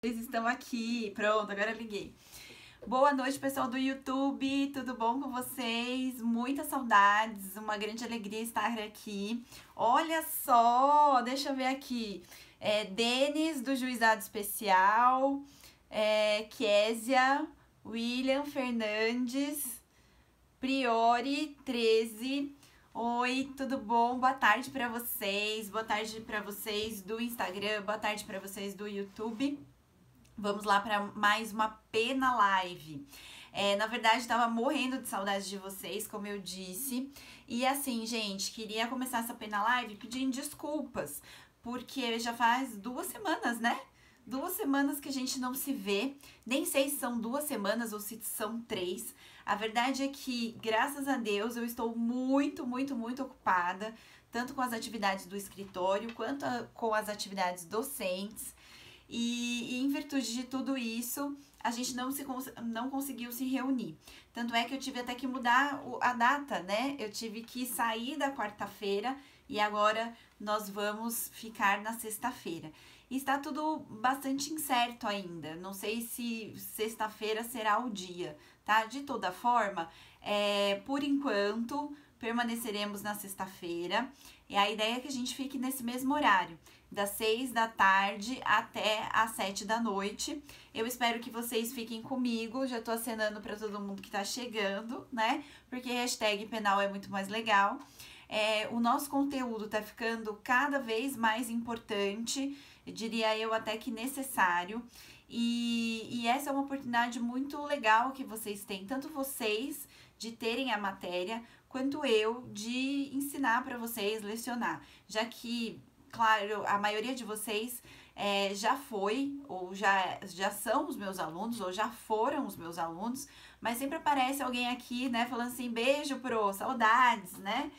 Vocês estão aqui. Pronto, agora eu liguei. Boa noite, pessoal do YouTube. Tudo bom com vocês? Muitas saudades, uma grande alegria estar aqui. Olha só, deixa eu ver aqui. Denis, do Juizado Especial. Késia, William Fernandes, Priori 13. Oi, tudo bom? Boa tarde para vocês. Boa tarde para vocês do Instagram. Boa tarde para vocês do YouTube. Vamos lá para mais uma pena live. Na verdade, tava morrendo de saudade de vocês, como eu disse. E assim, gente, queria começar essa pena live pedindo desculpas, porque já faz 2 semanas, né? 2 semanas que a gente não se vê. Nem sei se são 2 semanas ou se são 3. A verdade é que, graças a Deus, eu estou muito ocupada, tanto com as atividades do escritório, quanto com as atividades docentes. E em virtude de tudo isso, a gente não conseguiu se reunir. Tanto é que eu tive até que mudar a data, né? Eu tive que sair da quarta-feira e agora nós vamos ficar na sexta-feira. E está tudo bastante incerto ainda. Não sei se sexta-feira será o dia, tá? De toda forma, por enquanto, permaneceremos na sexta-feira. E a ideia é que a gente fique nesse mesmo horário, das 6 da tarde até as 7 da noite. Eu espero que vocês fiquem comigo, já tô acenando para todo mundo que tá chegando, né? Porque hashtag penal é muito mais legal. O nosso conteúdo tá ficando cada vez mais importante, eu diria eu até que necessário. E essa é uma oportunidade muito legal que vocês têm, tanto vocês de terem a matéria, quanto eu de ensinar para vocês, lecionar, já que, claro, a maioria de vocês já foi, ou já são os meus alunos, ou já foram os meus alunos, mas sempre aparece alguém aqui, né, falando assim, beijo, pro, saudades, né?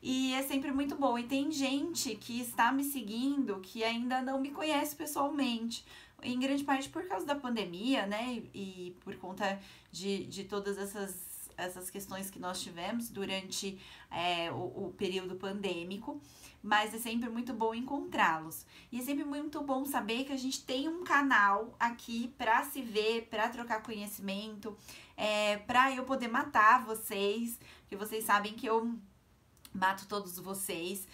E é sempre muito bom. E tem gente que está me seguindo que ainda não me conhece pessoalmente, em grande parte por causa da pandemia, né? E por conta de todas essas questões que nós tivemos durante o período pandêmico, mas é sempre muito bom encontrá-los. E é sempre muito bom saber que a gente tem um canal aqui para se ver, para trocar conhecimento, para eu poder matar vocês, porque vocês sabem que eu mato todos vocês,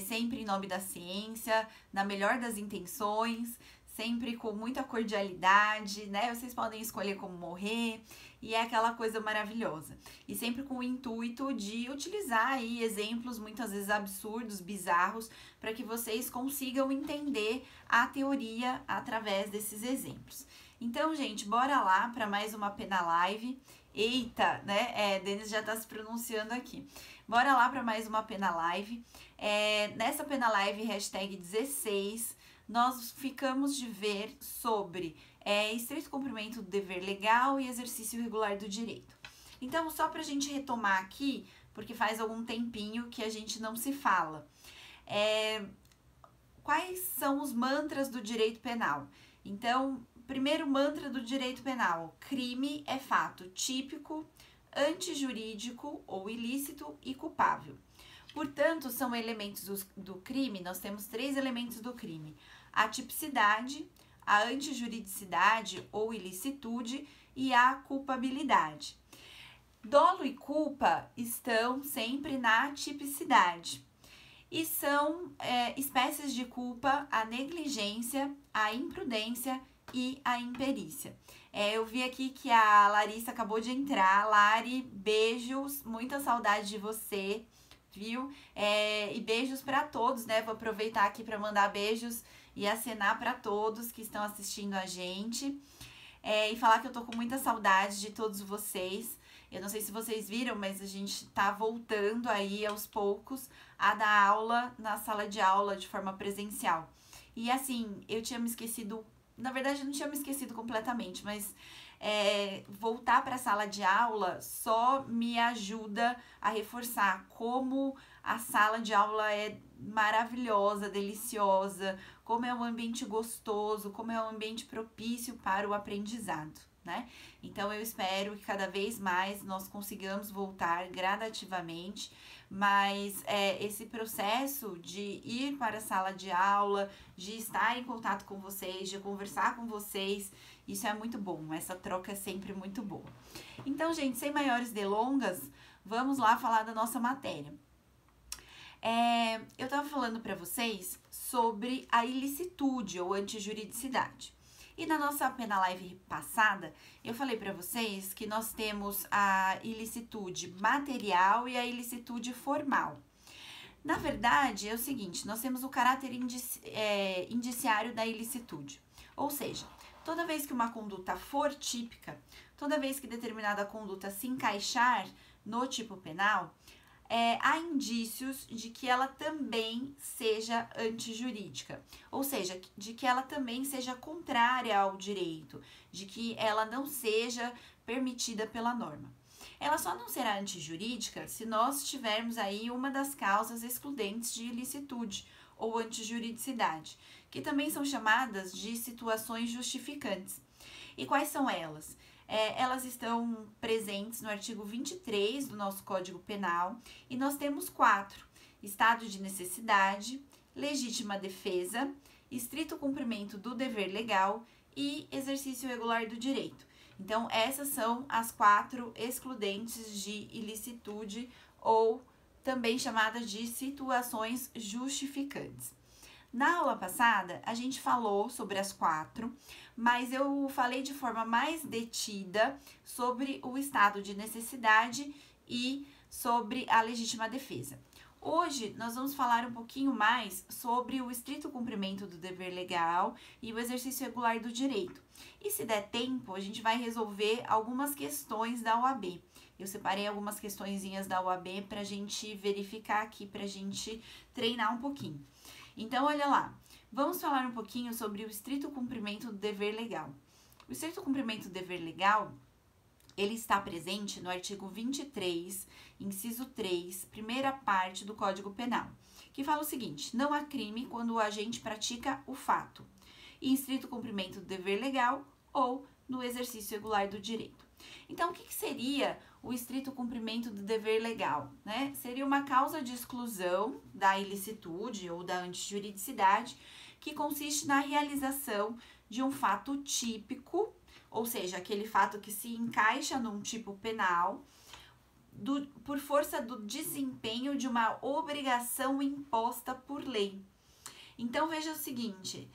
sempre em nome da ciência, na melhor das intenções, sempre com muita cordialidade, né? Vocês podem escolher como morrer, e é aquela coisa maravilhosa. E sempre com o intuito de utilizar aí exemplos muitas vezes absurdos, bizarros, para que vocês consigam entender a teoria através desses exemplos. Então, gente, bora lá para mais uma pena live. Eita, né? Denis já tá se pronunciando aqui. Bora lá para mais uma pena live. Nessa pena live, hashtag 16, nós ficamos de ver sobre estrito cumprimento do dever legal e exercício regular do direito. Então, só pra gente retomar aqui, porque faz algum tempinho que a gente não se fala. Quais são os mantras do direito penal? Então, primeiro mantra do direito penal: crime é fato típico, antijurídico ou ilícito e culpável. Portanto, são elementos do crime, nós temos 3 elementos do crime: a tipicidade, a antijuridicidade ou ilicitude e a culpabilidade. Dolo e culpa estão sempre na tipicidade e são espécies de culpa a negligência, a imprudência e a imperícia. Eu vi aqui que a Larissa acabou de entrar. Lari, beijos, muita saudade de você, viu? E beijos para todos, né? Vou aproveitar aqui para mandar beijos e acenar para todos que estão assistindo a gente. E falar que eu tô com muita saudade de todos vocês. Eu não sei se vocês viram, mas a gente tá voltando aí aos poucos a dar aula na sala de aula de forma presencial. E assim, eu tinha me esquecido, na verdade eu não tinha me esquecido completamente, mas voltar para a sala de aula só me ajuda a reforçar como a sala de aula é maravilhosa, deliciosa, como é um ambiente gostoso, como é um ambiente propício para o aprendizado, né? Então, eu espero que cada vez mais nós consigamos voltar gradativamente, mas esse processo de ir para a sala de aula, de estar em contato com vocês, de conversar com vocês, isso é muito bom, essa troca é sempre muito boa. Então, gente, sem maiores delongas, vamos lá falar da nossa matéria. Eu estava falando para vocês sobre a ilicitude ou antijuridicidade. E na nossa Pena Live passada, eu falei para vocês que nós temos a ilicitude material e a ilicitude formal. Na verdade, é o seguinte, nós temos o caráter indiciário da ilicitude. Ou seja, toda vez que uma conduta for típica, toda vez que determinada conduta se encaixar no tipo penal, há indícios de que ela também seja antijurídica, ou seja, de que ela também seja contrária ao direito, de que ela não seja permitida pela norma. Ela só não será antijurídica se nós tivermos aí uma das causas excludentes de ilicitude ou antijuridicidade, que também são chamadas de situações justificantes. E quais são elas? Elas estão presentes no artigo 23 do nosso Código Penal e nós temos 4: estado de necessidade, legítima defesa, estrito cumprimento do dever legal e exercício regular do direito. Então, essas são as 4 excludentes de ilicitude ou também chamadas de situações justificantes. Na aula passada, a gente falou sobre as 4, mas eu falei de forma mais detida sobre o estado de necessidade e sobre a legítima defesa. Hoje, nós vamos falar um pouquinho mais sobre o estrito cumprimento do dever legal e o exercício regular do direito. E se der tempo, a gente vai resolver algumas questões da OAB. Eu separei algumas questõezinhas da OAB para a gente verificar aqui, para a gente treinar um pouquinho. Então, olha lá, vamos falar um pouquinho sobre o estrito cumprimento do dever legal. O estrito cumprimento do dever legal, ele está presente no artigo 23, inciso 3, primeira parte do Código Penal, que fala o seguinte: não há crime quando o agente pratica o fato, em estrito cumprimento do dever legal ou no exercício regular do direito. Então, o que seria o estrito cumprimento do dever legal, né? Seria uma causa de exclusão da ilicitude ou da antijuridicidade que consiste na realização de um fato típico, ou seja, aquele fato que se encaixa num tipo penal, por força do desempenho de uma obrigação imposta por lei. Então, veja o seguinte,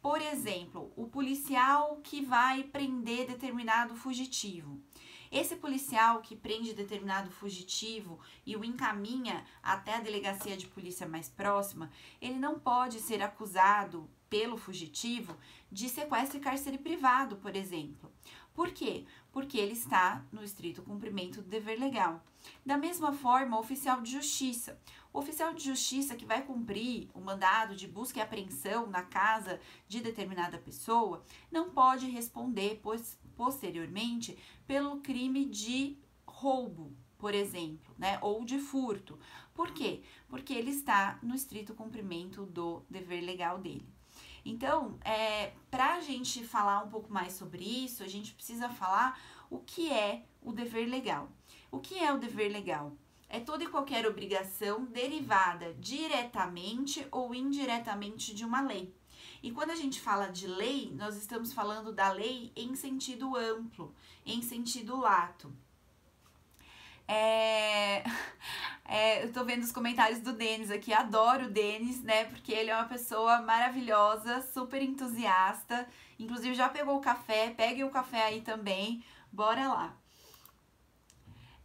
por exemplo, o policial que vai prender determinado fugitivo. Esse policial que prende determinado fugitivo e o encaminha até a delegacia de polícia mais próxima, ele não pode ser acusado pelo fugitivo de sequestro e cárcere privado, por exemplo. Por quê? Porque ele está no estrito cumprimento do dever legal. Da mesma forma, o oficial de justiça. O oficial de justiça que vai cumprir o mandado de busca e apreensão na casa de determinada pessoa não pode responder posteriormente pelo crime de roubo, por exemplo, né, ou de furto. Por quê? Porque ele está no estrito cumprimento do dever legal dele. Então, para a gente falar um pouco mais sobre isso, a gente precisa falar o que é o dever legal. O que é o dever legal? É toda e qualquer obrigação derivada diretamente ou indiretamente de uma lei. E quando a gente fala de lei, nós estamos falando da lei em sentido amplo, em sentido lato. Eu tô vendo os comentários do Denis aqui, adoro o Denis, né, porque ele é uma pessoa maravilhosa, super entusiasta, inclusive já pegou o café, pegue o café aí também, bora lá.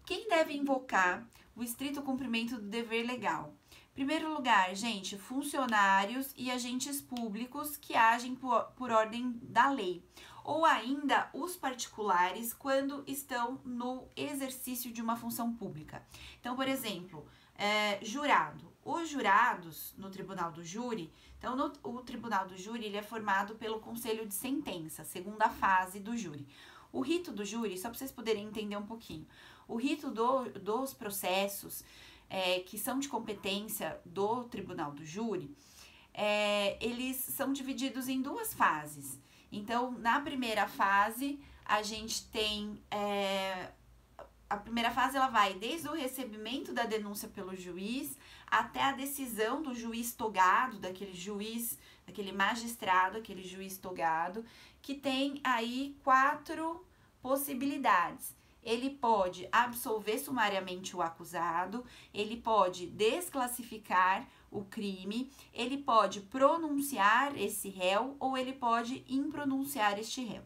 Quem deve invocar o estrito cumprimento do dever legal? Em primeiro lugar, gente, funcionários e agentes públicos que agem por ordem da lei, ou ainda os particulares quando estão no exercício de uma função pública. Então, por exemplo, jurado. Os jurados no tribunal do júri, então o tribunal do júri ele é formado pelo conselho de sentença, segunda fase do júri. O rito do júri, só para vocês poderem entender um pouquinho, o rito dos processos que são de competência do tribunal do júri, eles são divididos em 2 fases. Então, na primeira fase, a gente tem a primeira fase, ela vai desde o recebimento da denúncia pelo juiz até a decisão do juiz togado, daquele magistrado, aquele juiz togado, que tem aí 4 possibilidades. Ele pode absolver sumariamente o acusado, ele pode desclassificar o crime, ele pode pronunciar esse réu ou ele pode impronunciar este réu.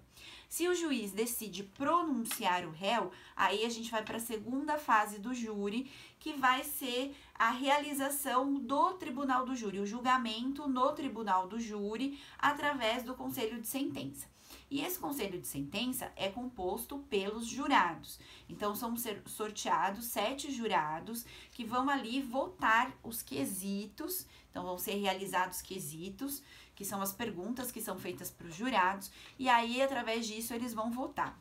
Se o juiz decide pronunciar o réu, aí a gente vai para a segunda fase do júri, que vai ser a realização do tribunal do júri, o julgamento no tribunal do júri, através do conselho de sentença. E esse conselho de sentença é composto pelos jurados. Então, são sorteados 7 jurados que vão ali votar os quesitos. Então, vão ser realizados quesitos, que são as perguntas que são feitas para os jurados. E aí, através disso, eles vão votar.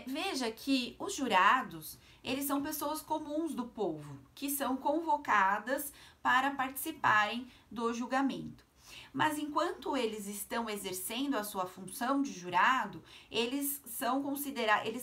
Veja que os jurados, eles são pessoas comuns do povo, que são convocadas para participarem do julgamento. Mas enquanto eles estão exercendo a sua função de jurado, eles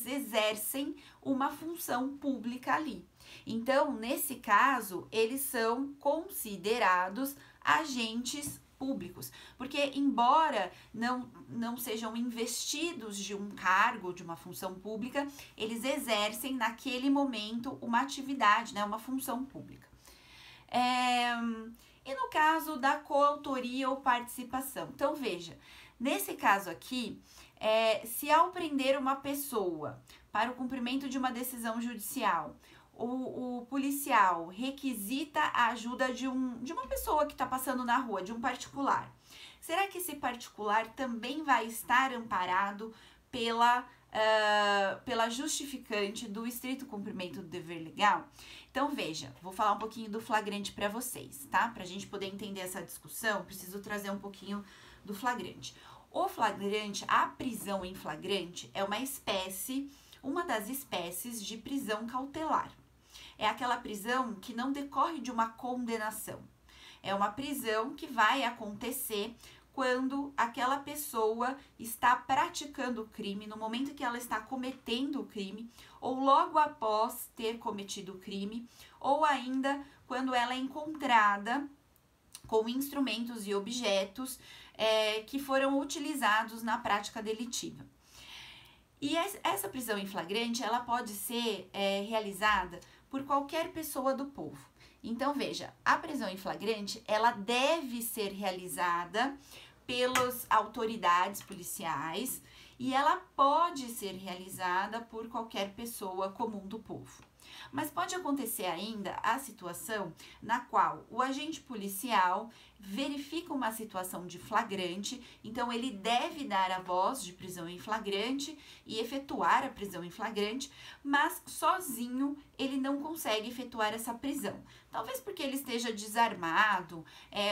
exercem uma função pública ali. Então, nesse caso, eles são considerados agentes públicos, porque embora não sejam investidos de um cargo, de uma função pública, eles exercem naquele momento uma atividade, né, uma função pública. E no caso da coautoria ou participação? Então, veja, nesse caso aqui, se ao prender uma pessoa para o cumprimento de uma decisão judicial, o policial requisita a ajuda de uma pessoa que está passando na rua, de um particular, será que esse particular também vai estar amparado pela justificante do estrito cumprimento do dever legal? Então, veja, vou falar um pouquinho do flagrante para vocês, tá? Pra gente poder entender essa discussão, preciso trazer um pouquinho do flagrante. O flagrante, a prisão em flagrante, é uma das espécies de prisão cautelar. É aquela prisão que não decorre de uma condenação. É uma prisão que vai acontecer quando aquela pessoa está praticando o crime, no momento que ela está cometendo o crime, ou logo após ter cometido o crime, ou ainda quando ela é encontrada com instrumentos e objetos que foram utilizados na prática delitiva. E essa prisão em flagrante, ela pode ser realizada por qualquer pessoa do povo. Então, veja, a prisão em flagrante, ela deve ser realizada pelas autoridades policiais e ela pode ser realizada por qualquer pessoa comum do povo. Mas pode acontecer ainda a situação na qual o agente policial verifica uma situação de flagrante, então ele deve dar a voz de prisão em flagrante e efetuar a prisão em flagrante, mas sozinho ele não consegue efetuar essa prisão. Talvez porque ele esteja desarmado,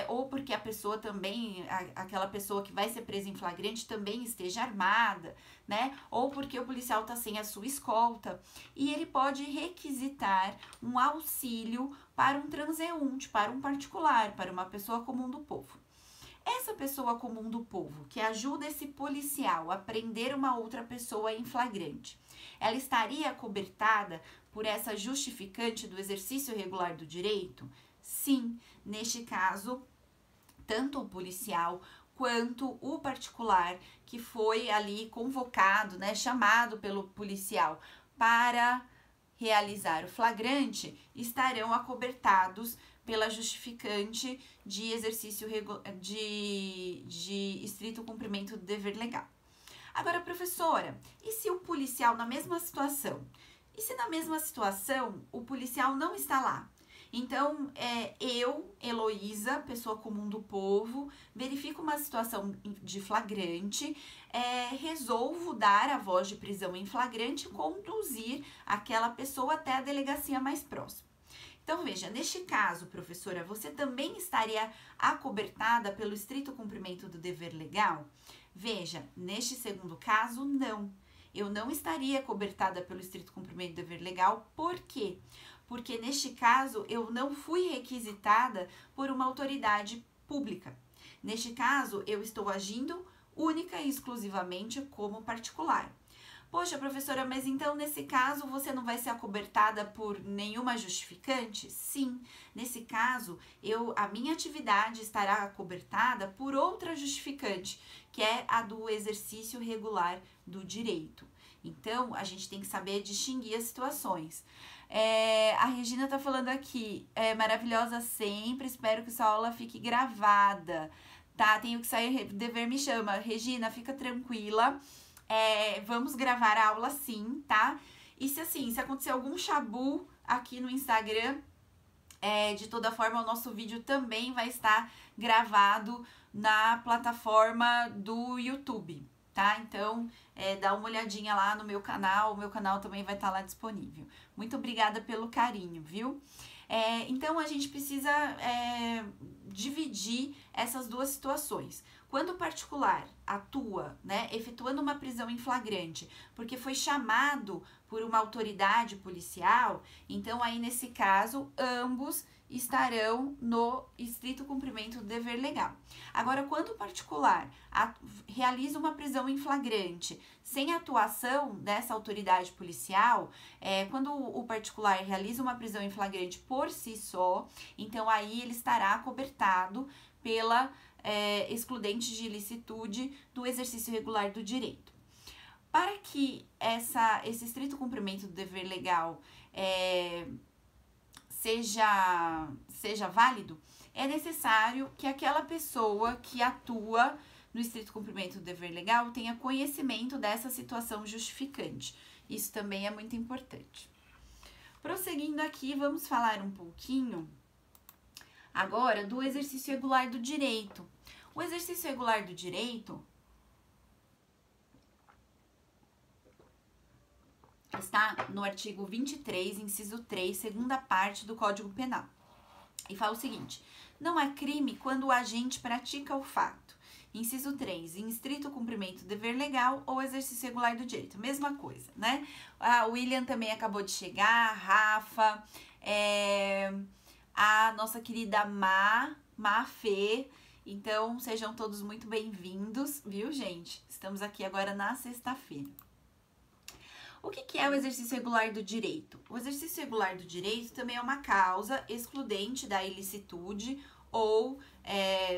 ou porque a pessoa também, aquela pessoa que vai ser presa em flagrante também esteja armada, né? Ou porque o policial está sem a sua escolta e ele pode requisitar um auxílio para um transeunte, para um particular, para uma pessoa comum do povo. Essa pessoa comum do povo que ajuda esse policial a prender uma outra pessoa em flagrante, ela estaria cobertada por essa justificante do exercício regular do direito? Sim, neste caso, tanto o policial quanto o particular que foi ali convocado, né, chamado pelo policial para realizar o flagrante, estarão acobertados pela justificante de exercício de estrito cumprimento do dever legal. Agora, professora, e se o policial na mesma situação? E se na mesma situação o policial não está lá? Então, eu, Heloísa, pessoa comum do povo, verifico uma situação de flagrante, resolvo dar a voz de prisão em flagrante e conduzir aquela pessoa até a delegacia mais próxima. Então, veja, neste caso, professora, você também estaria acobertada pelo estrito cumprimento do dever legal? Veja, neste segundo caso, não. Eu não estaria cobertada pelo estrito cumprimento do dever legal, por quê? Porque neste caso eu não fui requisitada por uma autoridade pública. Neste caso, eu estou agindo única e exclusivamente como particular. Poxa, professora, mas então nesse caso você não vai ser acobertada por nenhuma justificante? Sim, nesse caso a minha atividade estará acobertada por outra justificante, que é a do exercício regular do direito. Então, a gente tem que saber distinguir as situações. A Regina tá falando aqui, maravilhosa sempre, espero que sua aula fique gravada. Tá, tenho que sair, dever me chama. Regina, fica tranquila. Vamos gravar a aula sim, tá? E se acontecer algum chabu aqui no Instagram, de toda forma, o nosso vídeo também vai estar gravado na plataforma do YouTube, tá? Então, dá uma olhadinha lá no meu canal, o meu canal também vai estar lá disponível. Muito obrigada pelo carinho, viu? Então, a gente precisa dividir essas duas situações. Quando o particular atua, né, efetuando uma prisão em flagrante, porque foi chamado por uma autoridade policial, então aí nesse caso, ambos estarão no estrito cumprimento do dever legal. Agora, quando o particular realiza uma prisão em flagrante sem atuação dessa autoridade policial, quando o particular realiza uma prisão em flagrante por si só, então aí ele estará acobertado pela excludente de ilicitude do exercício regular do direito. Para que esse estrito cumprimento do dever legal seja válido, é necessário que aquela pessoa que atua no estrito cumprimento do dever legal tenha conhecimento dessa situação justificante. Isso também é muito importante. Prosseguindo aqui, vamos falar um pouquinho agora do exercício regular do direito. O exercício regular do direito está no artigo 23, inciso 3, segunda parte do Código Penal. E fala o seguinte: não há crime quando o agente pratica o fato. Inciso 3, em estrito cumprimento do dever legal ou exercício regular do direito. Mesma coisa, né? O William também acabou de chegar, a Rafa, a nossa querida Fê. Então, sejam todos muito bem-vindos, viu, gente? Estamos aqui agora na sexta-feira. O que é o exercício regular do direito? O exercício regular do direito também é uma causa excludente da ilicitude ou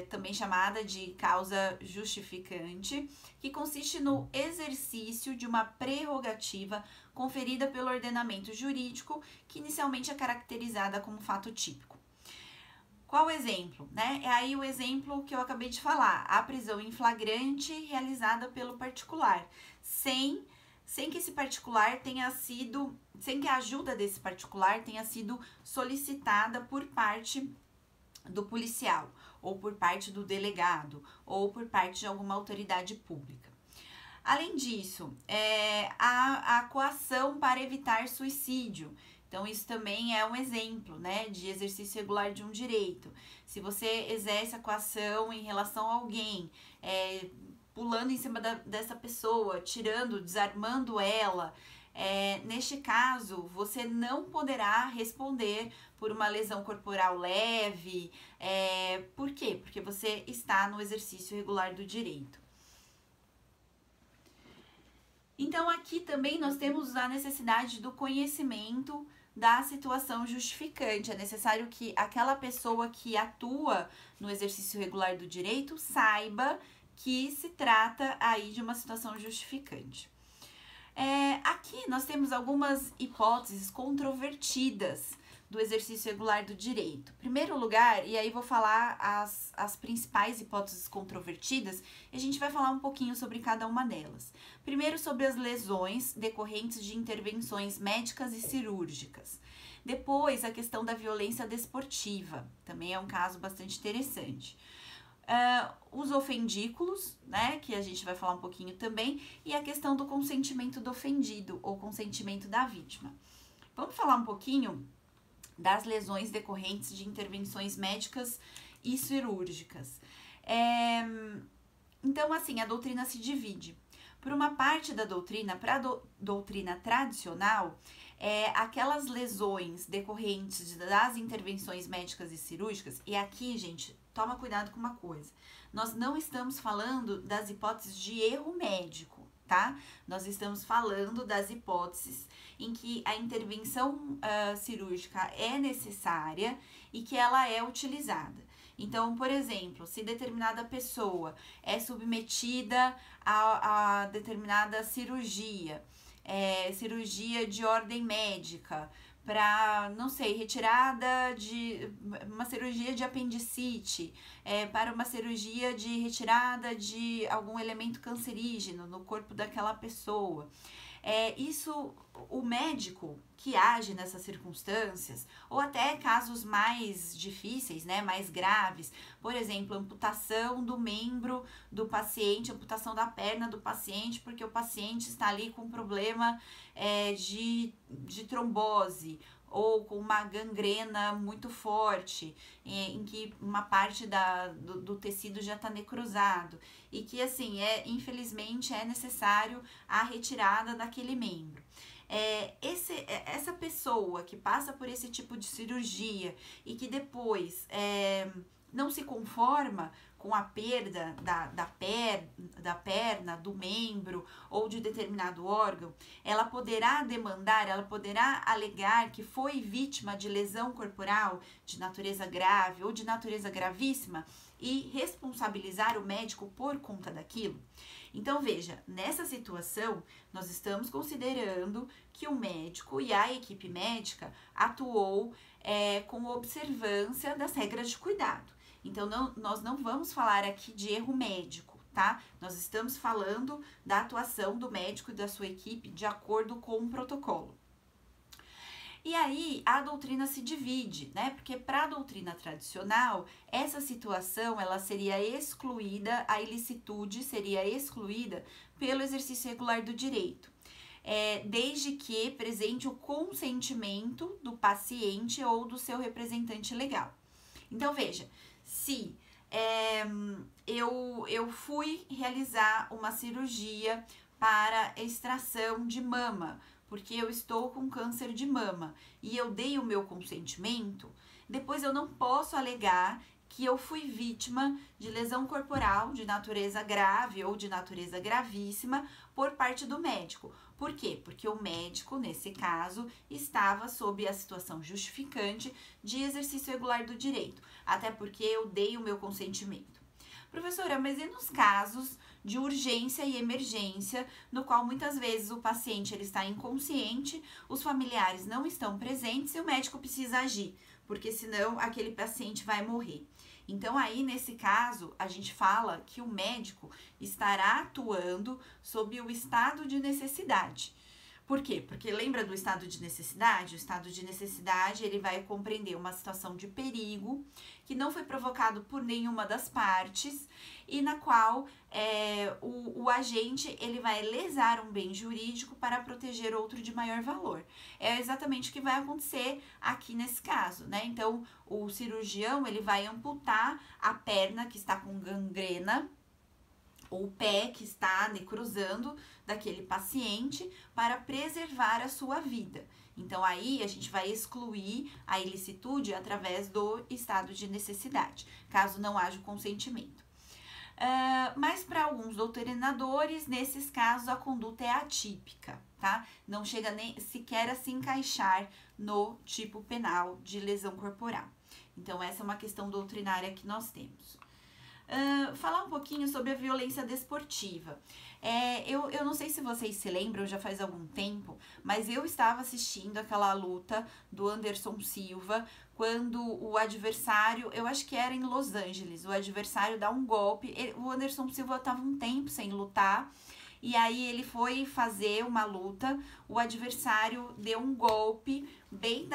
também chamada de causa justificante, que consiste no exercício de uma prerrogativa conferida pelo ordenamento jurídico, que inicialmente é caracterizada como fato típico. Qual o exemplo, né? É aí o exemplo que eu acabei de falar, a prisão em flagrante realizada pelo particular, sem que esse particular tenha sido, sem que a ajuda desse particular tenha sido solicitada por parte do policial, ou por parte do delegado, ou por parte de alguma autoridade pública. Além disso, a coação para evitar suicídio. Então, isso também é um exemplo, né, de exercício regular de um direito. Se você exerce a coação em relação a alguém, pulando em cima dessa pessoa, tirando, desarmando ela, neste caso, você não poderá responder por uma lesão corporal leve. Por quê? Porque você está no exercício regular do direito. Então, aqui também nós temos a necessidade do conhecimento da situação justificante. É necessário que aquela pessoa que atua no exercício regular do direito saiba que se trata aí de uma situação justificante. Aqui nós temos algumas hipóteses controvertidas do exercício regular do direito. Em primeiro lugar, e aí vou falar as principais hipóteses controvertidas, e a gente vai falar um pouquinho sobre cada uma delas. Primeiro, sobre as lesões decorrentes de intervenções médicas e cirúrgicas. Depois, a questão da violência desportiva, também é um caso bastante interessante. Os ofendículos, né, que a gente vai falar um pouquinho também, e a questão do consentimento do ofendido ou consentimento da vítima. Vamos falar um pouquinho das lesões decorrentes de intervenções médicas e cirúrgicas. Então, assim, a doutrina se divide. Por uma parte da doutrina, para a doutrina tradicional, aquelas lesões decorrentes das intervenções médicas e cirúrgicas, e aqui, gente, toma cuidado com uma coisa. Nós não estamos falando das hipóteses de erro médico, tá? Nós estamos falando das hipóteses em que a intervenção cirúrgica é necessária e que ela é utilizada. Então, por exemplo, se determinada pessoa é submetida a determinada cirurgia, cirurgia de ordem médica, para, não sei, retirada de uma cirurgia de apendicite, para uma cirurgia de retirada de algum elemento cancerígeno no corpo daquela pessoa. Isso, o médico que age nessas circunstâncias, ou até casos mais difíceis, né, mais graves, por exemplo, amputação do membro do paciente, amputação da perna do paciente, porque o paciente está ali com problema de trombose, ou com uma gangrena muito forte, em que uma parte do tecido já está necrosado, e que, assim, infelizmente é necessário a retirada daquele membro. Essa pessoa que passa por esse tipo de cirurgia e que depois não se conforma com a perda da perna, do membro ou de determinado órgão, ela poderá demandar, ela poderá alegar que foi vítima de lesão corporal de natureza grave ou de natureza gravíssima e responsabilizar o médico por conta daquilo. Então, veja, nessa situação, nós estamos considerando que o médico e a equipe médica atuou com observância das regras de cuidado. Então, nós não vamos falar aqui de erro médico, tá? Nós estamos falando da atuação do médico e da sua equipe de acordo com o protocolo. E aí, a doutrina se divide, né? Porque para a doutrina tradicional, essa situação, ela seria excluída, a ilicitude seria excluída pelo exercício regular do direito. Desde que presente o consentimento do paciente ou do seu representante legal. Então, veja, se eu fui realizar uma cirurgia para extração de mama, porque eu estou com câncer de mama e eu dei o meu consentimento, depois eu não posso alegar que eu fui vítima de lesão corporal de natureza grave ou de natureza gravíssima por parte do médico. Por quê? Porque o médico, nesse caso, estava sob a situação justificante de exercício regular do direito, até porque eu dei o meu consentimento. Professora, mas e nos casos de urgência e emergência, no qual muitas vezes o paciente ele está inconsciente, os familiares não estão presentes e o médico precisa agir, porque senão aquele paciente vai morrer. Então, aí, nesse caso, a gente fala que o médico estará atuando sob o estado de necessidade. Por quê? Porque lembra do estado de necessidade? O estado de necessidade, ele vai compreender uma situação de perigo que não foi provocado por nenhuma das partes e na qual o agente, ele vai lesar um bem jurídico para proteger outro de maior valor. É exatamente o que vai acontecer aqui nesse caso, né? Então, o cirurgião, ele vai amputar a perna que está com gangrena, ou o pé que está necrosando daquele paciente para preservar a sua vida. Então, aí a gente vai excluir a ilicitude através do estado de necessidade, caso não haja o consentimento. Mas para alguns doutrinadores, nesses casos, a conduta é atípica, tá? Não chega nem sequer a se encaixar no tipo penal de lesão corporal. Então, essa é uma questão doutrinária que nós temos. Falar um pouquinho sobre a violência desportiva. Eu não sei se vocês se lembram, já faz algum tempo, mas eu estava assistindo aquela luta do Anderson Silva, quando o adversário, eu acho que era em Los Angeles, o adversário dá um golpe, o Anderson Silva estava um tempo sem lutar, e aí ele foi fazer uma luta, o adversário deu um golpe bem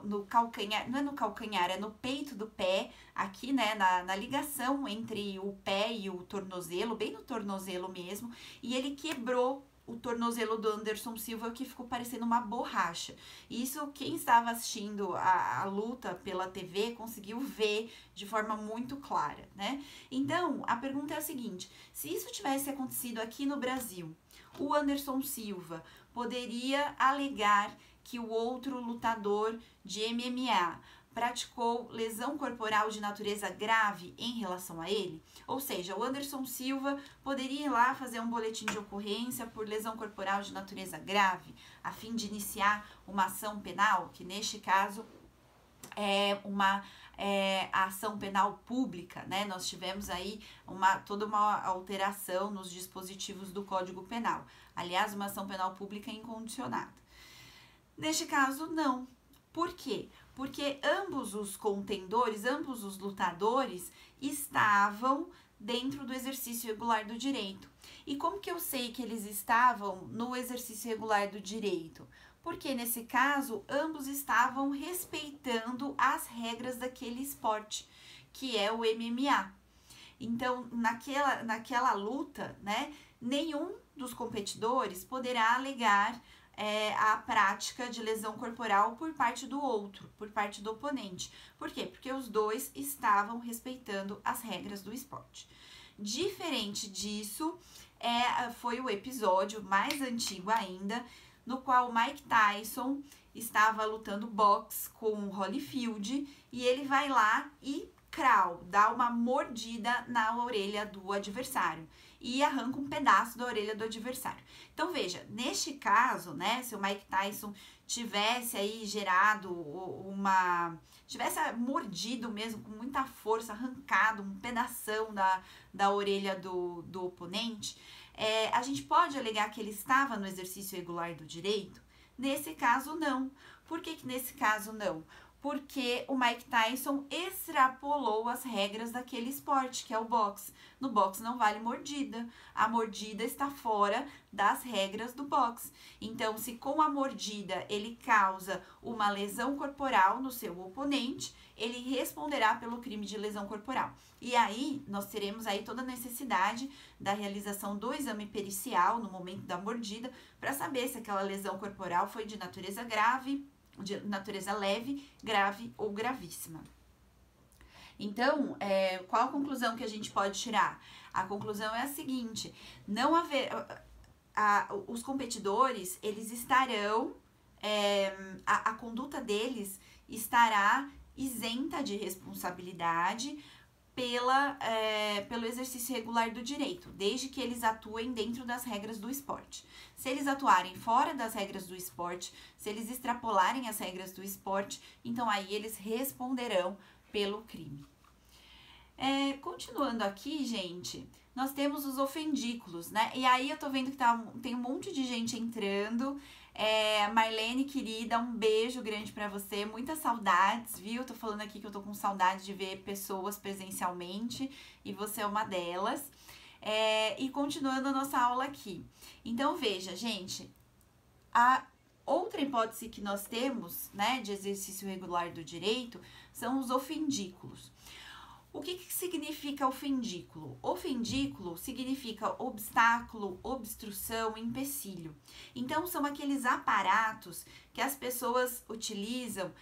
no calcanhar, não é no calcanhar, é no peito do pé, aqui, né, na ligação entre o pé e o tornozelo, bem no tornozelo mesmo, e ele quebrou o tornozelo do Anderson Silva, que ficou parecendo uma borracha. Isso, quem estava assistindo a luta pela TV conseguiu ver de forma muito clara, né? Então, a pergunta é a seguinte: se isso tivesse acontecido aqui no Brasil, o Anderson Silva poderia alegar que o outro lutador de MMA praticou lesão corporal de natureza grave em relação a ele? Ou seja, o Anderson Silva poderia ir lá fazer um boletim de ocorrência por lesão corporal de natureza grave, a fim de iniciar uma ação penal, que neste caso é a ação penal pública, né? Nós tivemos aí toda uma alteração nos dispositivos do Código Penal. Aliás, uma ação penal pública incondicionada. Neste caso, não. Por quê? Porque ambos os contendores, ambos os lutadores estavam dentro do exercício regular do direito. E como que eu sei que eles estavam no exercício regular do direito? Porque nesse caso, ambos estavam respeitando as regras daquele esporte, que é o MMA. Então, naquela luta, né, nenhum dos competidores poderá alegar a prática de lesão corporal por parte do outro, por parte do oponente. Por quê? Porque os dois estavam respeitando as regras do esporte. Diferente disso, foi o episódio mais antigo ainda, no qual Mike Tyson estava lutando boxe com Holyfield e ele vai lá e dá uma mordida na orelha do adversário e arranca um pedaço da orelha do adversário. Então veja, neste caso, né, se o Mike Tyson tivesse aí tivesse mordido mesmo com muita força, arrancado um pedação da orelha do oponente, a gente pode alegar que ele estava no exercício regular do direito? Nesse caso, não. Por que nesse caso não? Porque o Mike Tyson extrapolou as regras daquele esporte, que é o boxe. No boxe não vale mordida. A mordida está fora das regras do boxe. Então, se com a mordida ele causa uma lesão corporal no seu oponente, ele responderá pelo crime de lesão corporal. E aí, nós teremos aí toda a necessidade da realização do exame pericial no momento da mordida, para saber se aquela lesão corporal foi de natureza grave, de natureza leve, grave ou gravíssima. Então, qual a conclusão que a gente pode tirar? A conclusão é a seguinte: os competidores, eles estarão, a conduta deles estará isenta de responsabilidade pelo exercício regular do direito, desde que eles atuem dentro das regras do esporte. Se eles atuarem fora das regras do esporte, se eles extrapolarem as regras do esporte, então aí eles responderão pelo crime. Continuando aqui, gente, nós temos os ofendículos, né? E aí eu tô vendo que tem um monte de gente entrando. Marlene, querida, um beijo grande pra você, muitas saudades, viu? Tô falando aqui que eu tô com saudade de ver pessoas presencialmente e você é uma delas. E continuando a nossa aula aqui. Então, veja, gente, a outra hipótese que nós temos, né, de exercício regular do direito são os ofendículos. O que significa ofendículo? Ofendículo significa obstáculo, obstrução, empecilho. Então, são aqueles aparatos que as pessoas utilizam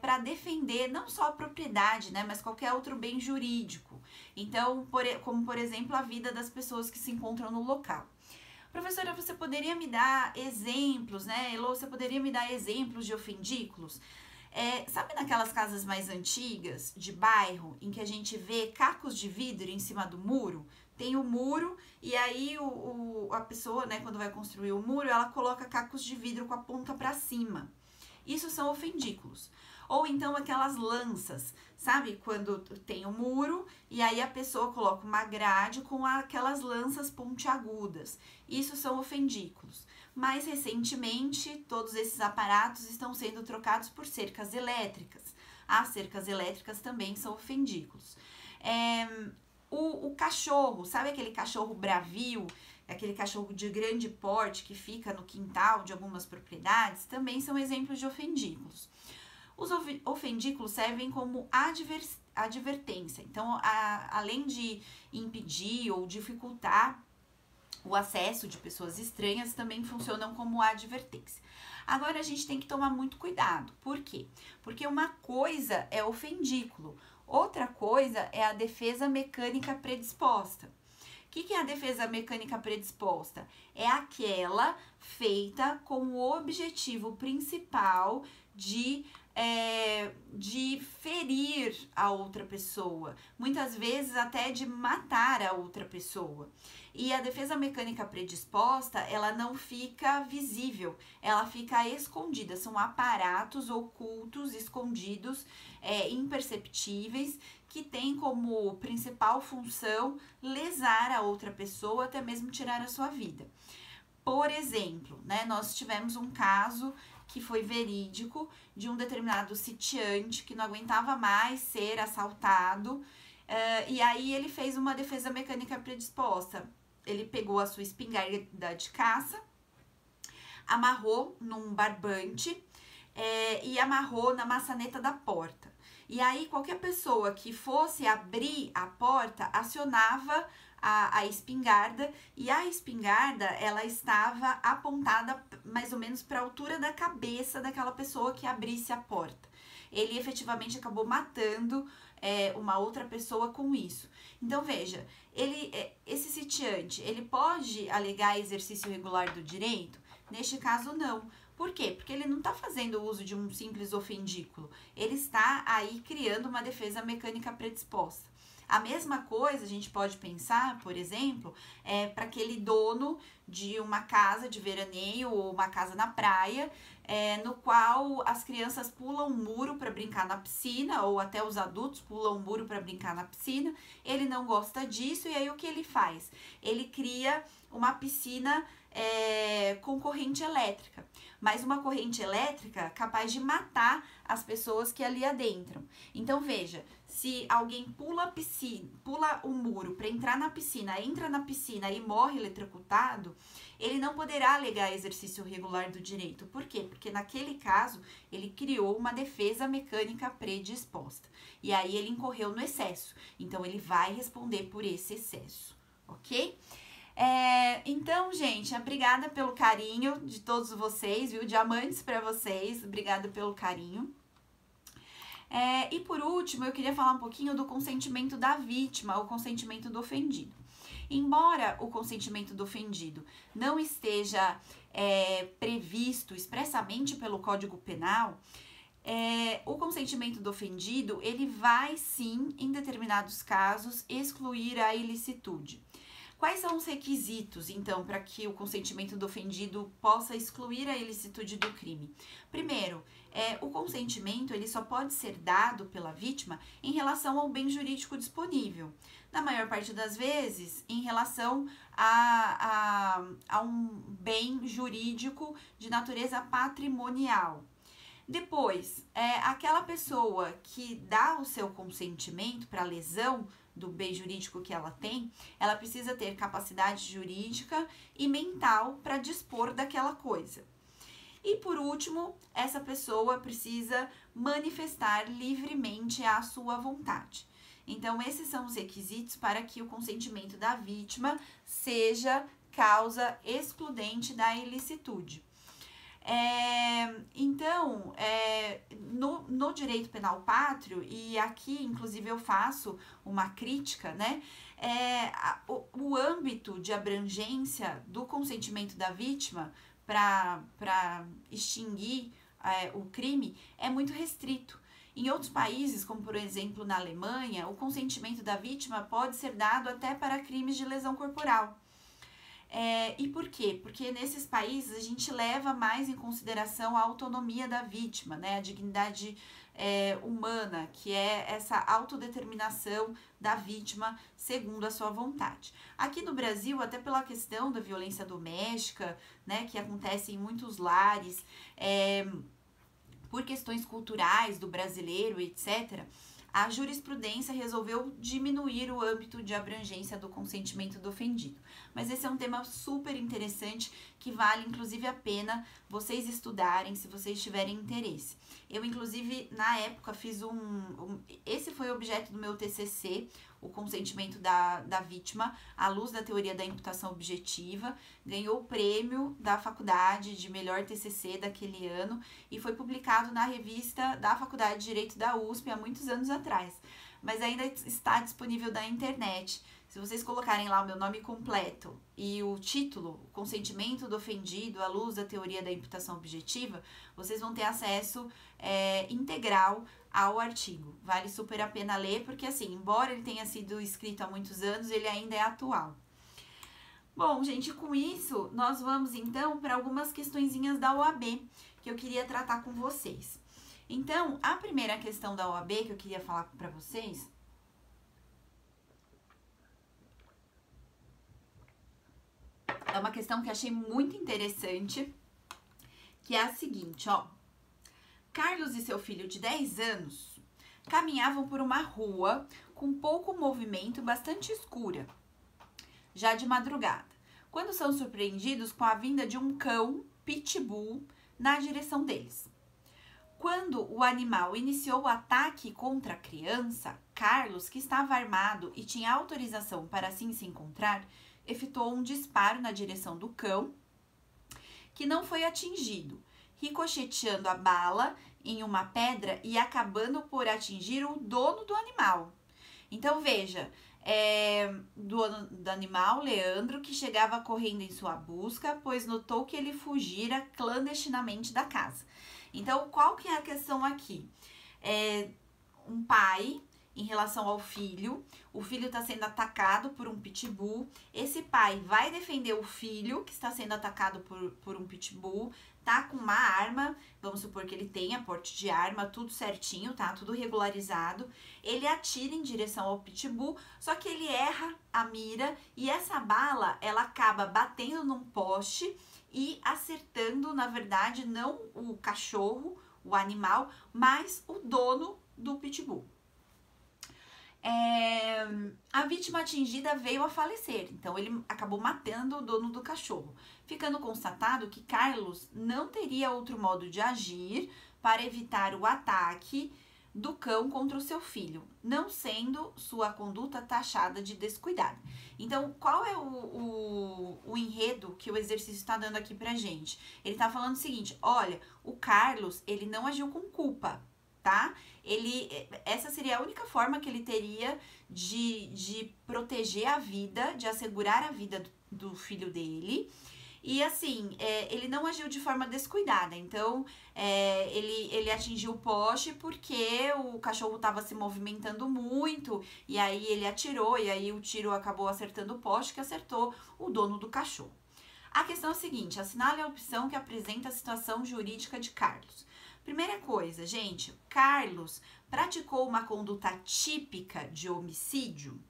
para defender não só a propriedade, né, mas qualquer outro bem jurídico. Então, como por exemplo, a vida das pessoas que se encontram no local. Professora, você poderia me dar exemplos, né? Elô, você poderia me dar exemplos de ofendículos? Sabe naquelas casas mais antigas, de bairro, em que a gente vê cacos de vidro em cima do muro? Tem o muro e aí a pessoa, né, quando vai construir o muro, ela coloca cacos de vidro com a ponta para cima. Isso são ofendículos. Ou então aquelas lanças, sabe? Quando tem o muro e aí a pessoa coloca uma grade com aquelas lanças pontiagudas. Isso são ofendículos. Mais recentemente, todos esses aparatos estão sendo trocados por cercas elétricas. As cercas elétricas também são ofendículos. O cachorro, sabe aquele cachorro bravio, aquele cachorro de grande porte que fica no quintal de algumas propriedades, também são exemplos de ofendículos. Os ofendículos servem como advertência. Então, além de impedir ou dificultar o acesso de pessoas estranhas, também funcionam como advertência. Agora, a gente tem que tomar muito cuidado. Por quê? Porque uma coisa é ofendículo, outra coisa é a defesa mecânica predisposta. O que é a defesa mecânica predisposta? É aquela feita com o objetivo principal de de ferir a outra pessoa, muitas vezes até de matar a outra pessoa. E a defesa mecânica predisposta, ela não fica visível, ela fica escondida, são aparatos ocultos, escondidos, imperceptíveis, que tem como principal função lesar a outra pessoa, até mesmo tirar a sua vida. Por exemplo, né, nós tivemos um caso que foi verídico de um determinado sitiante que não aguentava mais ser assaltado, e aí ele fez uma defesa mecânica predisposta. Ele pegou a sua espingarda de caça, amarrou num barbante e amarrou na maçaneta da porta. E aí qualquer pessoa que fosse abrir a porta acionava a espingarda, e a espingarda ela estava apontada mais ou menos para a altura da cabeça daquela pessoa que abrisse a porta. Ele efetivamente acabou matando uma outra pessoa com isso. Então veja, esse sitiante, ele pode alegar exercício irregular do direito? Neste caso não. Por quê? Porque ele não está fazendo uso de um simples ofendículo, ele está aí criando uma defesa mecânica predisposta. A mesma coisa a gente pode pensar, por exemplo, para aquele dono de uma casa de veraneio ou uma casa na praia, no qual as crianças pulam um muro para brincar na piscina, ou até os adultos pulam um muro para brincar na piscina. Ele não gosta disso, e aí o que ele faz? Ele cria uma piscina com corrente elétrica, mas uma corrente elétrica capaz de matar as pessoas que ali adentram. Então veja, se alguém pula o muro para entrar na piscina, entra na piscina e morre eletrocutado, ele não poderá alegar exercício regular do direito. Por quê? Porque naquele caso ele criou uma defesa mecânica predisposta, e aí ele incorreu no excesso, então ele vai responder por esse excesso, ok? Então, gente, obrigada pelo carinho de todos vocês, viu? Diamantes pra vocês, obrigada pelo carinho. E por último, eu queria falar um pouquinho do consentimento da vítima, o consentimento do ofendido. Embora o consentimento do ofendido não esteja previsto expressamente pelo Código Penal, o consentimento do ofendido, ele vai sim, em determinados casos, excluir a ilicitude. Quais são os requisitos, então, para que o consentimento do ofendido possa excluir a ilicitude do crime? Primeiro, o consentimento ele só pode ser dado pela vítima em relação ao bem jurídico disponível. Na maior parte das vezes, em relação a um bem jurídico de natureza patrimonial. Depois, aquela pessoa que dá o seu consentimento para a lesão do bem jurídico que ela tem, ela precisa ter capacidade jurídica e mental para dispor daquela coisa. E por último, essa pessoa precisa manifestar livremente a sua vontade. Então, esses são os requisitos para que o consentimento da vítima seja causa excludente da ilicitude. Então, no direito penal pátrio, e aqui inclusive eu faço uma crítica, né? O âmbito de abrangência do consentimento da vítima para extinguir o crime é muito restrito. Em outros países, como por exemplo na Alemanha, o consentimento da vítima pode ser dado até para crimes de lesão corporal. E por quê? Porque nesses países a gente leva mais em consideração a autonomia da vítima, né? A dignidade humana, que é essa autodeterminação da vítima segundo a sua vontade. Aqui no Brasil, até pela questão da violência doméstica, né, que acontece em muitos lares, por questões culturais do brasileiro, etc., a jurisprudência resolveu diminuir o âmbito de abrangência do consentimento do ofendido. Mas esse é um tema super interessante que vale, inclusive, a pena vocês estudarem, se vocês tiverem interesse. Eu, inclusive, na época, fiz esse foi o objeto do meu TCC, o consentimento da vítima, à luz da teoria da imputação objetiva, ganhou o prêmio da faculdade de melhor TCC daquele ano e foi publicado na revista da Faculdade de Direito da USP há muitos anos atrás, mas ainda está disponível na internet. Se vocês colocarem lá o meu nome completo e o título, o consentimento do ofendido à luz da teoria da imputação objetiva, vocês vão ter acesso integral ao artigo. Vale super a pena ler, porque assim, embora ele tenha sido escrito há muitos anos, ele ainda é atual. Bom, gente, com isso, nós vamos então para algumas questõezinhas da OAB que eu queria tratar com vocês. Então, a primeira questão da OAB que eu queria falar para vocês é uma questão que achei muito interessante, que é a seguinte, ó. Carlos e seu filho de 10 anos caminhavam por uma rua com pouco movimento e bastante escura, já de madrugada, quando são surpreendidos com a vinda de um cão pitbull na direção deles. Quando o animal iniciou o ataque contra a criança, Carlos, que estava armado e tinha autorização para assim se encontrar, efetuou um disparo na direção do cão, que não foi atingido, ricocheteando a bala em uma pedra e acabando por atingir o dono do animal. Então, veja, dono do animal, Leandro, que chegava correndo em sua busca, pois notou que ele fugira clandestinamente da casa. Então, qual que é a questão aqui? Um pai, em relação ao filho, o filho está sendo atacado por um pitbull, esse pai vai defender o filho que está sendo atacado por um pitbull, tá com uma arma, vamos supor que ele tenha porte de arma, tudo certinho, tá? Tudo regularizado. Ele atira em direção ao pitbull, só que ele erra a mira e essa bala, ela acaba batendo num poste e acertando, na verdade, não o cachorro, o animal, mas o dono do pitbull. A vítima atingida veio a falecer, então ele acabou matando o dono do cachorro, ficando constatado que Carlos não teria outro modo de agir para evitar o ataque do cão contra o seu filho, não sendo sua conduta taxada de descuidada. Então, qual é o enredo que o exercício está dando aqui pra gente? Ele tá falando o seguinte, olha, o Carlos, ele não agiu com culpa, tá? Essa seria a única forma que ele teria de proteger a vida, de assegurar a vida do filho dele. E assim, ele não agiu de forma descuidada, então ele atingiu o poste porque o cachorro estava se movimentando muito, e aí ele atirou, e aí o tiro acabou acertando o poste, que acertou o dono do cachorro. A questão é a seguinte, assinale a opção que apresenta a situação jurídica de Carlos. Primeira coisa, gente, Carlos praticou uma conduta típica de homicídio?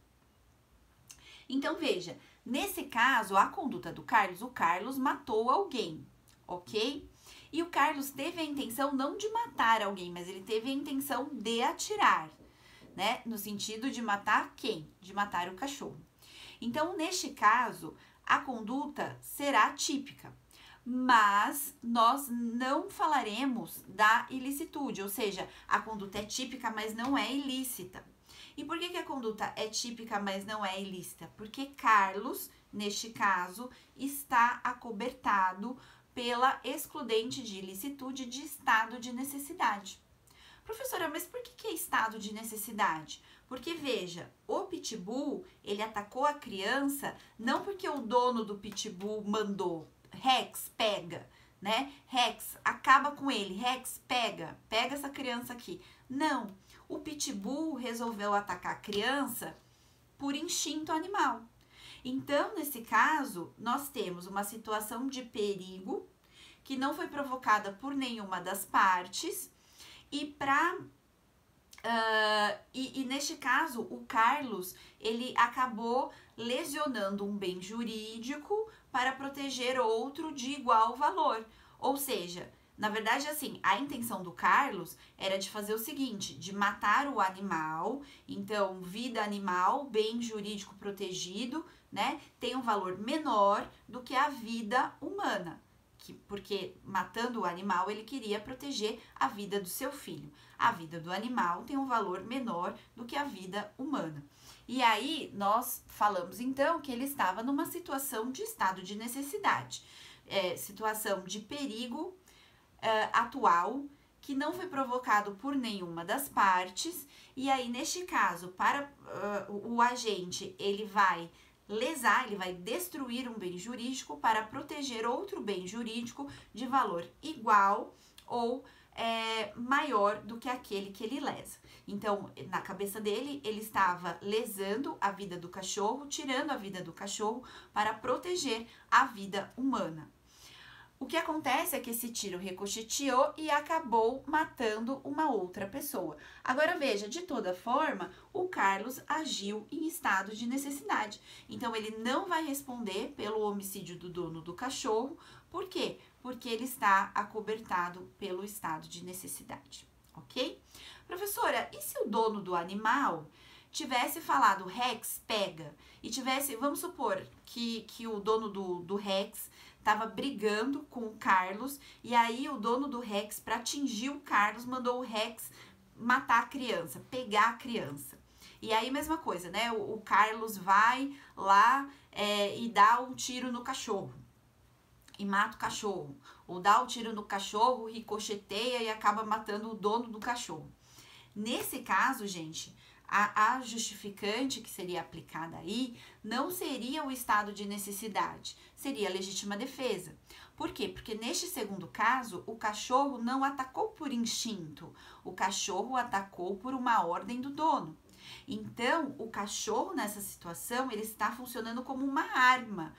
Então, veja, nesse caso, a conduta do Carlos, o Carlos matou alguém, ok? E o Carlos teve a intenção não de matar alguém, mas ele teve a intenção de atirar, né? No sentido de matar quem? De matar o cachorro. Então, neste caso, a conduta será típica. Mas nós não falaremos da ilicitude, ou seja, a conduta é típica, mas não é ilícita. E por que a conduta é típica, mas não é ilícita? Porque Carlos, neste caso, está acobertado pela excludente de ilicitude de estado de necessidade. Professora, mas por que é estado de necessidade? Porque, veja, o pitbull, ele atacou a criança não porque o dono do pitbull mandou, Rex, pega, né? Rex, acaba com ele. Rex, pega essa criança aqui. Não, o pitbull resolveu atacar a criança por instinto animal. Então, nesse caso, nós temos uma situação de perigo que não foi provocada por nenhuma das partes e neste caso, o Carlos, ele acabou lesionando um bem jurídico para proteger outro de igual valor. Ou seja, na verdade, assim, a intenção do Carlos era de fazer o seguinte, de matar o animal, então, vida animal, bem jurídico protegido, né, tem um valor menor do que a vida humana. Porque matando o animal, ele queria proteger a vida do seu filho. A vida do animal tem um valor menor do que a vida humana. E aí, nós falamos então que ele estava numa situação de estado de necessidade, situação de perigo atual, que não foi provocado por nenhuma das partes, e aí, neste caso, para o agente, ele vai lesar, ele vai destruir um bem jurídico para proteger outro bem jurídico de valor igual ou maior do que aquele que ele lesa. Então, na cabeça dele, ele estava lesando a vida do cachorro, tirando a vida do cachorro para proteger a vida humana. O que acontece é que esse tiro ricocheteou e acabou matando uma outra pessoa. Agora veja, de toda forma, o Carlos agiu em estado de necessidade. Então ele não vai responder pelo homicídio do dono do cachorro. Por quê? Porque ele está acobertado pelo estado de necessidade, ok? Professora, e se o dono do animal tivesse falado Rex, pega, e tivesse, vamos supor que o dono do Rex estava brigando com o Carlos, e aí o dono do Rex, para atingir o Carlos, mandou o Rex matar a criança, pegar a criança. E aí, mesma coisa, né? O Carlos vai lá e dá um tiro no cachorro, e mata o cachorro. Ou dá um tiro no cachorro, ricocheteia e acaba matando o dono do cachorro. Nesse caso, gente, a justificante que seria aplicada aí não seria o estado de necessidade, seria a legítima defesa. Por quê? Porque neste segundo caso, o cachorro não atacou por instinto, o cachorro atacou por uma ordem do dono. Então, o cachorro nessa situação, ele está funcionando como uma arma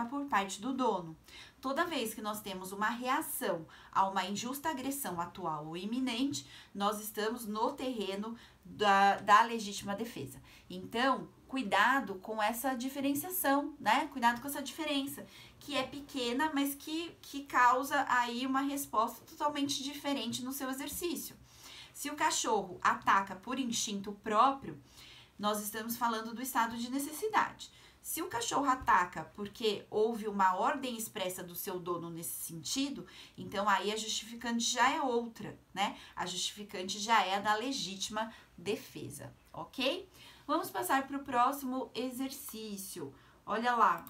por parte do dono. Toda vez que nós temos uma reação a uma injusta agressão atual ou iminente, nós estamos no terreno da legítima defesa. Então, cuidado com essa diferenciação, né? Cuidado com essa diferença, que é pequena, mas que causa aí uma resposta totalmente diferente no seu exercício. Se o cachorro ataca por instinto próprio, nós estamos falando do estado de necessidade. Se o cachorro ataca porque houve uma ordem expressa do seu dono nesse sentido, então aí a justificante já é outra, né? A justificante já é a da legítima defesa, ok? Vamos passar para o próximo exercício. Olha lá.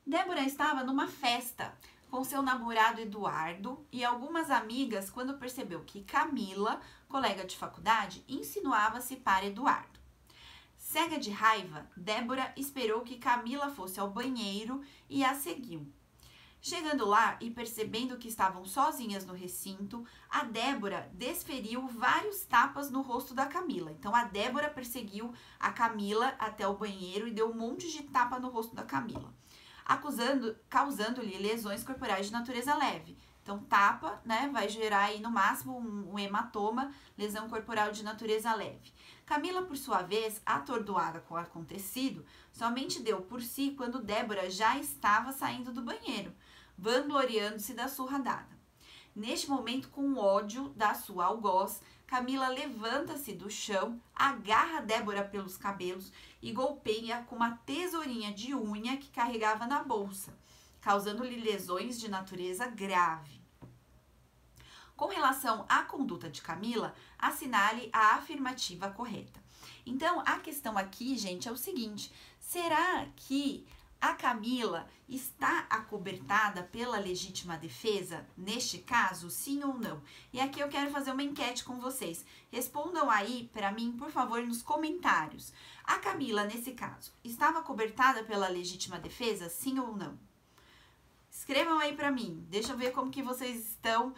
Débora estava numa festa com seu namorado Eduardo e algumas amigas quando percebeu que Camila, colega de faculdade, insinuava-se para Eduardo. Cega de raiva, Débora esperou que Camila fosse ao banheiro e a seguiu. Chegando lá e percebendo que estavam sozinhas no recinto, a Débora desferiu vários tapas no rosto da Camila. Então, a Débora perseguiu a Camila até o banheiro e deu um monte de tapa no rosto da Camila, causando-lhe lesões corporais de natureza leve. Então, tapa, né, vai gerar aí no máximo um hematoma, lesão corporal de natureza leve. Camila, por sua vez, atordoada com o acontecido, somente deu por si quando Débora já estava saindo do banheiro, vangloriando-se da surra dada. Neste momento, com ódio da sua algoz, Camila levanta-se do chão, agarra Débora pelos cabelos e golpeia com uma tesourinha de unha que carregava na bolsa, causando-lhe lesões de natureza grave. Com relação à conduta de Camila, assinale a afirmativa correta. Então, a questão aqui, gente, é o seguinte: será que a Camila está acobertada pela legítima defesa, neste caso, sim ou não? E aqui eu quero fazer uma enquete com vocês. Respondam aí para mim, por favor, nos comentários. A Camila, nesse caso, estava acobertada pela legítima defesa, sim ou não? Escrevam aí para mim, deixa eu ver como que vocês estão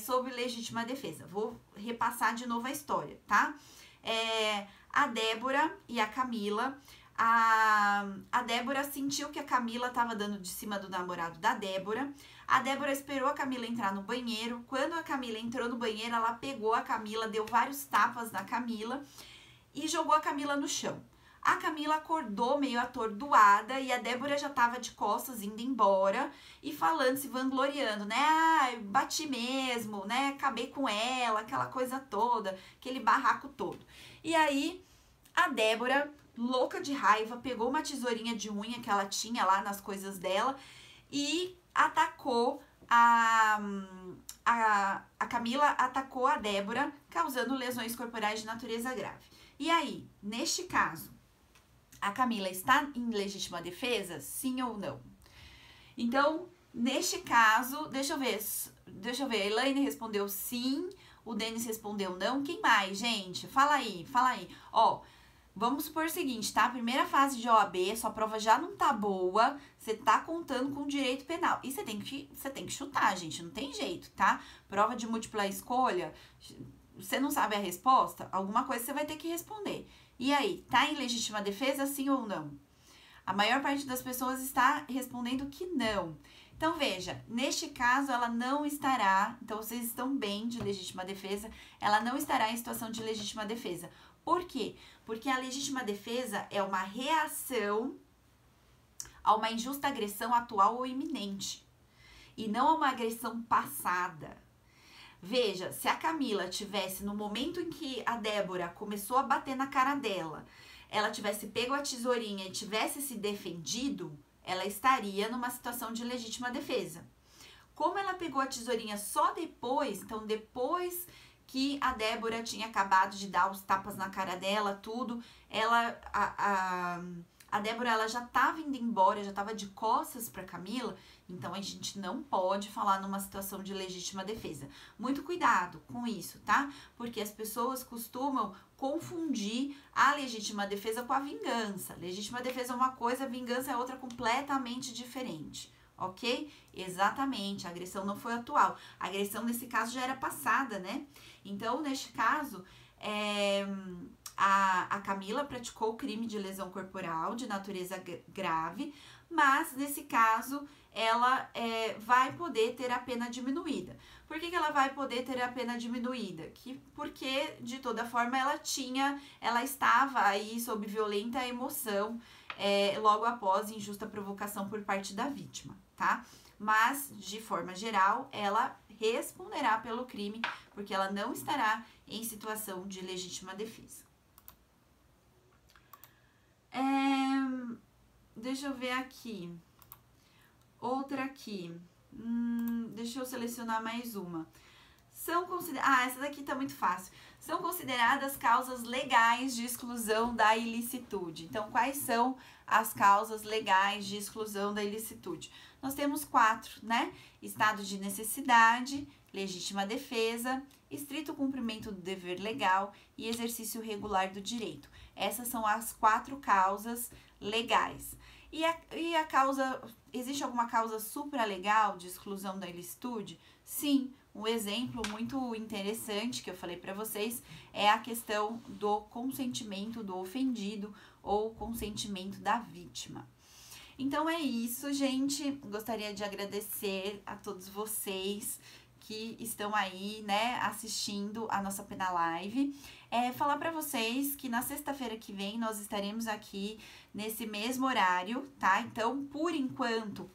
sobre legítima defesa. Vou repassar de novo a história, tá? A Débora e a Camila, a Débora sentiu que a Camila estava dando de cima do namorado da Débora. A Débora esperou a Camila entrar no banheiro. Quando a Camila entrou no banheiro, ela pegou a Camila, deu vários tapas na Camila e jogou a Camila no chão. A Camila acordou meio atordoada e a Débora já estava de costas indo embora e falando, se vangloriando, né? Ah, eu bati mesmo, né? Acabei com ela, aquela coisa toda, aquele barraco todo. E aí, a Débora, louca de raiva, pegou uma tesourinha de unha que ela tinha lá nas coisas dela e atacou a Camila, atacou a Débora, causando lesões corporais de natureza grave. E aí, neste caso, a Camila está em legítima defesa, sim ou não? Então, Neste caso, deixa eu ver, a Elaine respondeu sim, o Denis respondeu não. Quem mais, gente? Fala aí. Ó, vamos supor o seguinte, tá? Primeira fase de OAB, sua prova já não tá boa, você tá contando com direito penal. E você tem que chutar, gente, não tem jeito, tá? Prova de múltipla escolha, você não sabe a resposta? Alguma coisa você vai ter que responder. E aí, tá em legítima defesa, sim ou não? A maior parte das pessoas está respondendo que não. Então, veja, neste caso, ela não estará, então vocês estão bem de legítima defesa, ela não estará em situação de legítima defesa. Por quê? Porque a legítima defesa é uma reação a uma injusta agressão atual ou iminente, e não a uma agressão passada. Veja, se a Camila tivesse, no momento em que a Débora começou a bater na cara dela, ela tivesse pego a tesourinha e tivesse se defendido, ela estaria numa situação de legítima defesa. Como ela pegou a tesourinha só depois, então depois que a Débora tinha acabado de dar os tapas na cara dela, tudo, a Débora, ela já estava indo embora, já estava de costas para Camila, então a gente não pode falar numa situação de legítima defesa. Muito cuidado com isso, tá? Porque as pessoas costumam confundir a legítima defesa com a vingança. Legítima defesa é uma coisa, vingança é outra completamente diferente, ok? Exatamente, a agressão não foi atual. A agressão nesse caso já era passada, né? Então, neste caso, a Camila praticou o crime de lesão corporal de natureza grave, mas nesse caso ela vai poder ter a pena diminuída. Por que ela vai poder ter a pena diminuída? Porque de toda forma ela estava aí sob violenta emoção logo após injusta provocação por parte da vítima, tá? Mas de forma geral ela responderá pelo crime, porque ela não estará em situação de legítima defesa. Deixa eu ver aqui. Outra aqui. Deixa eu selecionar mais uma. Essa daqui tá muito fácil. São consideradas causas legais de exclusão da ilicitude. Então, quais são as causas legais de exclusão da ilicitude? Nós temos 4, né? Estado de necessidade, legítima defesa, estrito cumprimento do dever legal e exercício regular do direito. Essas são as 4 causas legais. E a causa, existe alguma causa supralegal de exclusão da ilicitude? Sim, um exemplo muito interessante que eu falei para vocês é a questão do consentimento do ofendido ou consentimento da vítima. Então é isso, gente. Gostaria de agradecer a todos vocês que estão aí, né, assistindo a nossa Pena Live. Falar para vocês que na sexta-feira que vem nós estaremos aqui nesse mesmo horário, tá? Então, por enquanto,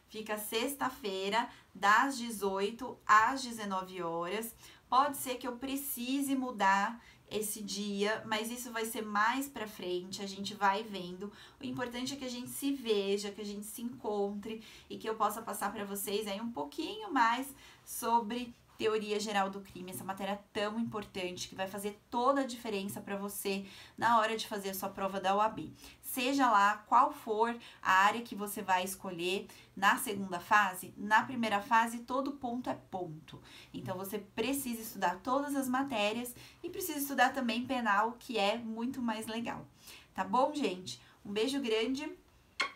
fica sexta-feira das 18 às 19 horas. Pode ser que eu precise mudar esse dia, mas isso vai ser mais pra frente, a gente vai vendo. O importante é que a gente se veja, que a gente se encontre e que eu possa passar pra vocês aí um pouquinho mais sobre teoria geral do crime, essa matéria tão importante que vai fazer toda a diferença para você na hora de fazer a sua prova da OAB. Seja lá qual for a área que você vai escolher na segunda fase, na primeira fase todo ponto é ponto. Então você precisa estudar todas as matérias e precisa estudar também penal, que é muito mais legal. Tá bom, gente? Um beijo grande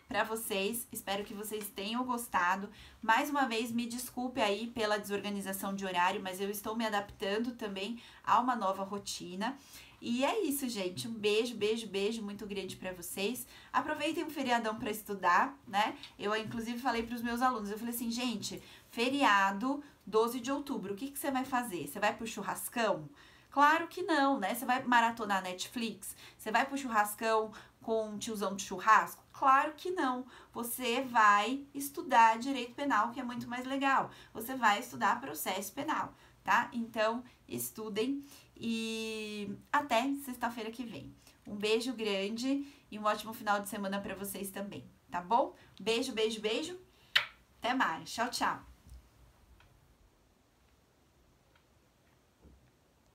para vocês, espero que vocês tenham gostado. Mais uma vez, me desculpe aí pela desorganização de horário, mas eu estou me adaptando também a uma nova rotina. E é isso, gente. Um beijo, beijo, beijo muito grande para vocês. Aproveitem o feriadão para estudar, né? Eu, inclusive, falei para os meus alunos, eu falei assim, gente, feriado 12 de outubro, o que você vai fazer? Você vai pro churrascão? Claro que não, né? Você vai maratonar Netflix? Você vai pro churrascão com um tiozão de churrasco? Claro que não. Você vai estudar direito penal, que é muito mais legal. Você vai estudar processo penal, tá? Então, estudem e até sexta-feira que vem. Um beijo grande e um ótimo final de semana para vocês também, tá bom? Beijo, beijo, beijo. Até mais. Tchau, tchau.